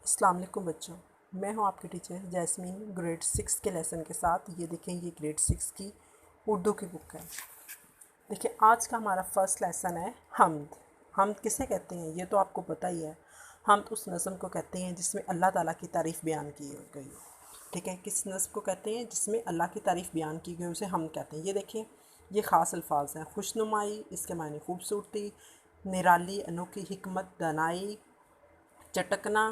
अस्सलाम वालेकुम बच्चों, मैं हूं आपकी टीचर जैस्मीन ग्रेड 6 के लेसन के साथ। ये देखें, ये ग्रेड 6 की उर्दू की बुक है। देखिए, आज का हमारा फर्स्ट लेसन है हम्द। हम्द किसे कहते हैं ये तो आपको पता ही है। हम्द उस नज़म को कहते हैं जिसमें अल्लाह ताला की तारीफ़ बयान की गई हो। ठीक है, किस नज़म को कहते हैं जिसमें अल्लाह की तारीफ़ बयान की गई उसे हम्द कहते हैं। ये देखें, ये ख़ास अल्फाज हैं। खुशनुमाई, इसके मायने खूबसूरती, निराली अनोखी, हिकमत दानाई, चटकना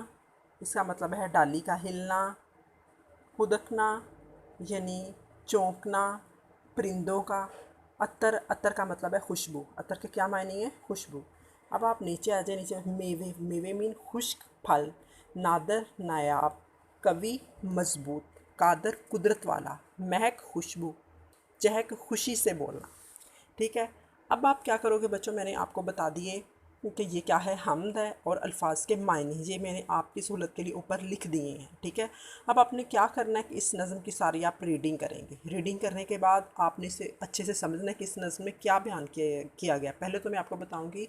इसका मतलब है डाली का हिलना, हुदकना यानी चौंकना, परिंदों का, अतर, अतर का मतलब है खुशबू। अतर के क्या मायने हैं? खुशबू। अब आप नीचे आ जाए, नीचे मेवे, मेवे मीन खुश्क फल, नादर नायाब, कवि मजबूत, कादर कुदरत वाला, महक खुशबू, चहक खुशी से बोलना। ठीक है, अब आप क्या करोगे बच्चों, मैंने आपको बता दिए कि ये क्या है, हम्द है, और अल्फाज के मायने ये मैंने आपकी सहूलत के लिए ऊपर लिख दिए हैं। ठीक है, अब आपने क्या करना है कि इस नज़म की सारी आप रीडिंग करेंगे। रीडिंग करने के बाद आपने इसे अच्छे से समझना है कि इस नज़म में क्या बयान किया गया। पहले तो मैं आपको बताऊँगी,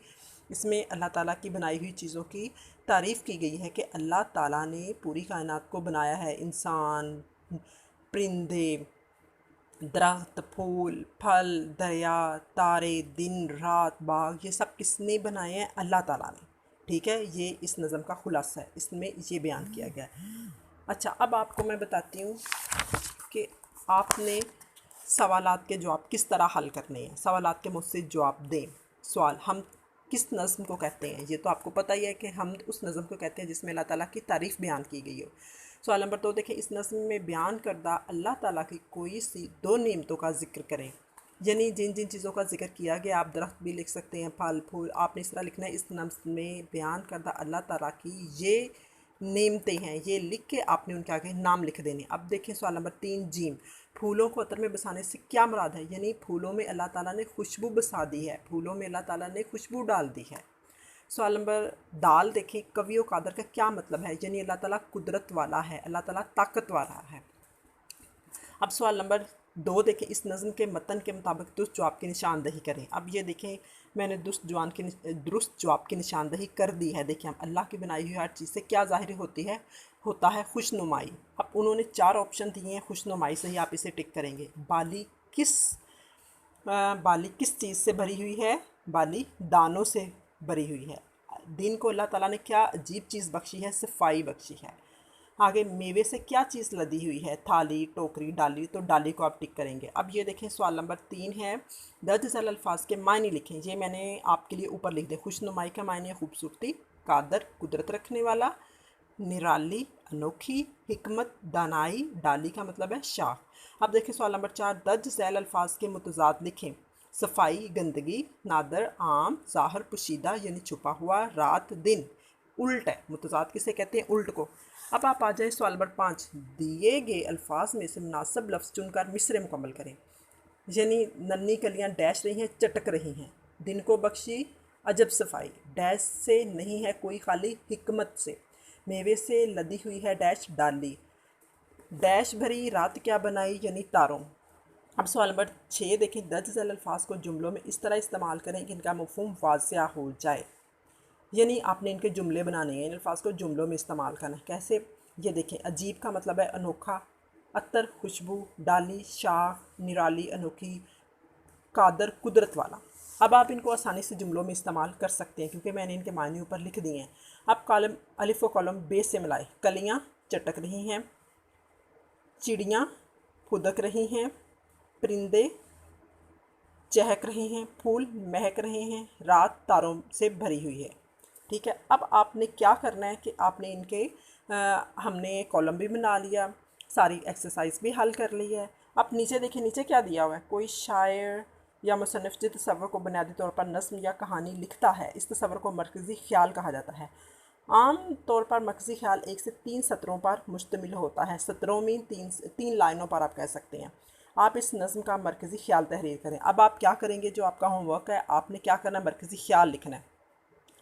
इसमें अल्लाह ताला की बनाई हुई चीज़ों की तारीफ़ की गई है कि अल्लाह ताला ने पूरी कायनात को बनाया है। इंसान, परिंदे, दरख्त, फूल, फल, दरिया, तारे, दिन रात, बाग, ये सब किसने बनाए हैं? अल्लाह ताला ने। ठीक है, ये इस नज़म का खुलासा है, इसमें ये बयान किया गया है। अच्छा, अब आपको मैं बताती हूँ कि आपने सवालात के जवाब किस तरह हल करने हैं। सवालात के मुझसे जवाब दें। सवाल, हम किस नज़म को कहते हैं? ये तो आपको पता ही है कि हम उस नज़म को कहते हैं जिसमें अल्लाह ताला की तारीफ़ बयान की गई हो। सवाल नंबर 2 देखें, इस नज़म में बयान करदा अल्लाह ताला की कोई सी दो नेमतों का जिक्र करें। यानी जिन जिन चीज़ों का जिक्र किया गया, आप दरख्त भी लिख सकते हैं, फल फूल, आपने इस तरह लिखना है, इस नज़म में बयान करदा अल्लाह ताला की ये नेमतें हैं, ये लिख के आपने उनके आगे नाम लिख देने। अब देखें सवाल नंबर 3 जीम, फूलों को अतर में बसाने से क्या मुराद है? यानी फूलों में अल्लाह ताला ने खुशबू बसा दी है, फूलों में अल्लाह ताला ने खुशबू डाल दी है। सवाल नंबर दाल देखें, कवि और कादर का क्या मतलब है? यानी अल्लाह ताला कुदरत वाला है, अल्लाह ताला ताकत वाला है। अब सवाल नंबर 2 देखें, इस नज़म के मतन के मुताबिक दुरुस्त जवाब की निशानदही करें। अब ये देखें, मैंने दुरुस्त जवाब की निशानदही कर दी है। देखिए, हम अल्लाह की बनाई हुई हर चीज़ से क्या ज़ाहिर होता है खुशनुमाई। अब उन्होंने 4 ऑप्शन दिए हैं खुशनुमाई से ही आप इसे टिक करेंगे। बाली किस चीज़ से भरी हुई है? बाली दानों से भरी हुई है। दिन को अल्लाह ताला ने क्या अजीब चीज़ बख्शी है? सफाई बख्शी है। आगे, मेवे से क्या चीज़ लदी हुई है? थाली, टोकरी, डाली, तो डाली को आप टिक करेंगे। अब ये देखें, सवाल नंबर 3 है, दर्ज झैल अल्फाज के मायने लिखें। ये मैंने आपके लिए ऊपर लिख दिया। खुशनुमाई का मायने खूबसूरती, कादर कुदरत रखने वाला, निराली अनोखी, हिकमत दानाई, डाली का मतलब है शाख। अब देखिए सवाल नंबर 4, दर्ज झैल अल्फाज के मुतजाद लिखें। सफाई गंदगी, नादर आम, ज़ाहिर पोशीदा यानी छुपा हुआ, रात दिन। उल्ट है, मुतजाद किसे कहते हैं? उल्ट को। अब आप आ जाए सवाल नंबर 5, दिए गए अल्फाज में से मुनासिब लफ्ज़ चुनकर मिसरे मुकम्मल करें। यानी नन्ही कलियाँ डैश रही हैं, चटक रही हैं। दिन को बख्शी अजब सफाई, डैश से नहीं है कोई खाली, हिकमत से। मेवे से लदी हुई है डैश डाली, डैश भरी रात क्या बनाई यानी तारों। अब सवाल नंबर 6 देखें, दर्ज झैल अल्फाज को जुमलों में इस तरह इस्तेमाल करें कि इनका मफहूम वाज़िया हो जाए। यानी आपने इनके जुमले बनाने हैं, इन अल्फाज को जुमलों में इस्तेमाल करना है। कैसे? ये देखें, अजीब का मतलब है अनोखा, अतर खुशबू, डाली शाख, निराली अनोखी, कादर कुदरत वाला। अब आप इनको आसानी से जुमलों में इस्तेमाल कर सकते हैं क्योंकि मैंने इनके मायने ऊपर लिख दिए हैं। अब कॉलम अलिफ व कॉलम बे से मिलाए। कलियाँ चटक रही हैं, चिड़ियाँ फुदक रही हैं, परिंदे चहक रहे हैं, फूल महक रहे हैं, रात तारों से भरी हुई है। ठीक है, अब आपने क्या करना है कि आपने इनके हमने कॉलम भी बना लिया, सारी एक्सरसाइज भी हल कर ली है। अब नीचे देखिए, नीचे क्या दिया हुआ है? कोई शायर या मुसन्निफ़ जिस तसव्वुर को बुनियादी तौर पर नज़्म या कहानी लिखता है, इस तसव्वुर को मरकज़ी ख्याल कहा जाता है। आम तौर पर मरकज़ी ख्याल 1 से 3 सत्रों पर मुश्तमिल होता है। सत्रों में तीन लाइनों पर आप कह सकते हैं। आप इस नज़्म का मरकज़ी ख्याल तहरीर करें। अब आप क्या करेंगे, जो आपका होमवर्क है, आपने क्या करना है, मरकज़ी ख्याल लिखना है।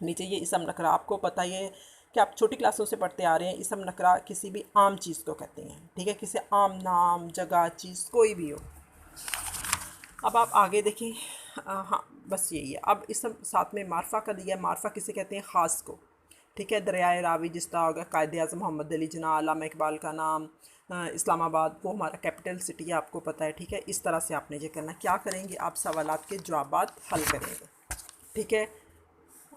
नीचे ये इसम नकरा, आपको पता ही है कि आप छोटी क्लासों से पढ़ते आ रहे हैं। इसम नकरा किसी भी आम चीज़ को कहते हैं। ठीक है, किसी आम नाम, जगह, चीज़ कोई भी हो। अब आप आगे देखें, हाँ बस यही है। अब इसम साथ में मार्फा का दिया, मार्फा किसे कहते हैं? ख़ास को। ठीक है। दरियाए रावी जिस तरह होगा, कायदे आज़म मोहम्मद अली जिन्ना, अल्लामा इकबाल का नाम, इस्लामाबाद वो हमारा कैपिटल सिटी है, आपको पता है। ठीक है, इस तरह से आपने ये करना। क्या करेंगे आप, सवालात के जवाबात हल करेंगे। ठीक है,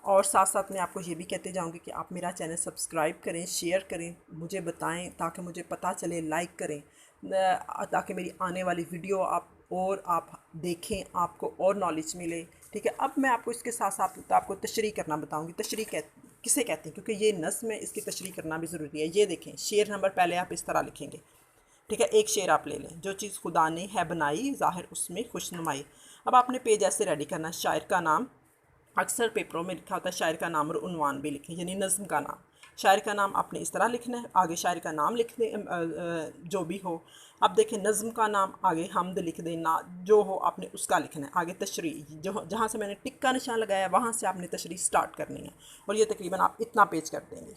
और साथ साथ मैं आपको ये भी कहते जाऊंगी कि आप मेरा चैनल सब्सक्राइब करें, शेयर करें, मुझे बताएं ताकि मुझे पता चले, लाइक करें ताकि मेरी आने वाली वीडियो आप देखें, आपको और नॉलेज मिले। ठीक है, अब मैं आपको इसके साथ साथ आपको तशरीह करना बताऊंगी। तशरीह किसे कहते हैं, क्योंकि ये नस्म है, इसकी तशरीह करना भी ज़रूरी है। ये देखें, शेर नंबर पहले आप इस तरह लिखेंगे। ठीक है, एक शेर आप ले लें। जो चीज़ खुदा ने है बनाई, ज़ाहिर उसमें खुशनुमाई। अब आपने पेज ऐसे रेडी करना, शायर का नाम, अक्सर पेपरों में लिखा होता है शायर का नाम और उन्वान भी लिखें, यानी नज़्म का नाम। शायर का नाम आपने इस तरह लिखना है, आगे शायर का नाम लिख दें जो भी हो। अब देखें, नज़्म का नाम, आगे हमद लिख दें, ना जो हो आपने उसका लिखना है। आगे तशरीह, जो जहाँ से मैंने टिक का निशान लगाया वहाँ से आपने तशरीह स्टार्ट करनी है, और ये तकरीबन आप इतना पेज कर देंगे।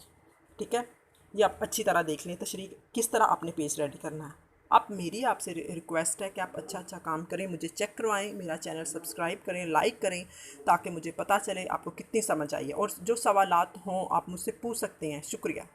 ठीक है, ये आप अच्छी तरह देख लें तशरीह किस तरह आपने पेज रेडी करना है। अब मेरी आपसे रिक्वेस्ट है कि आप अच्छा काम करें, मुझे चेक करवाएं, मेरा चैनल सब्सक्राइब करें, लाइक करें, ताकि मुझे पता चले आपको कितनी समझ आई है। और जो सवालात हों आप मुझसे पूछ सकते हैं। शुक्रिया।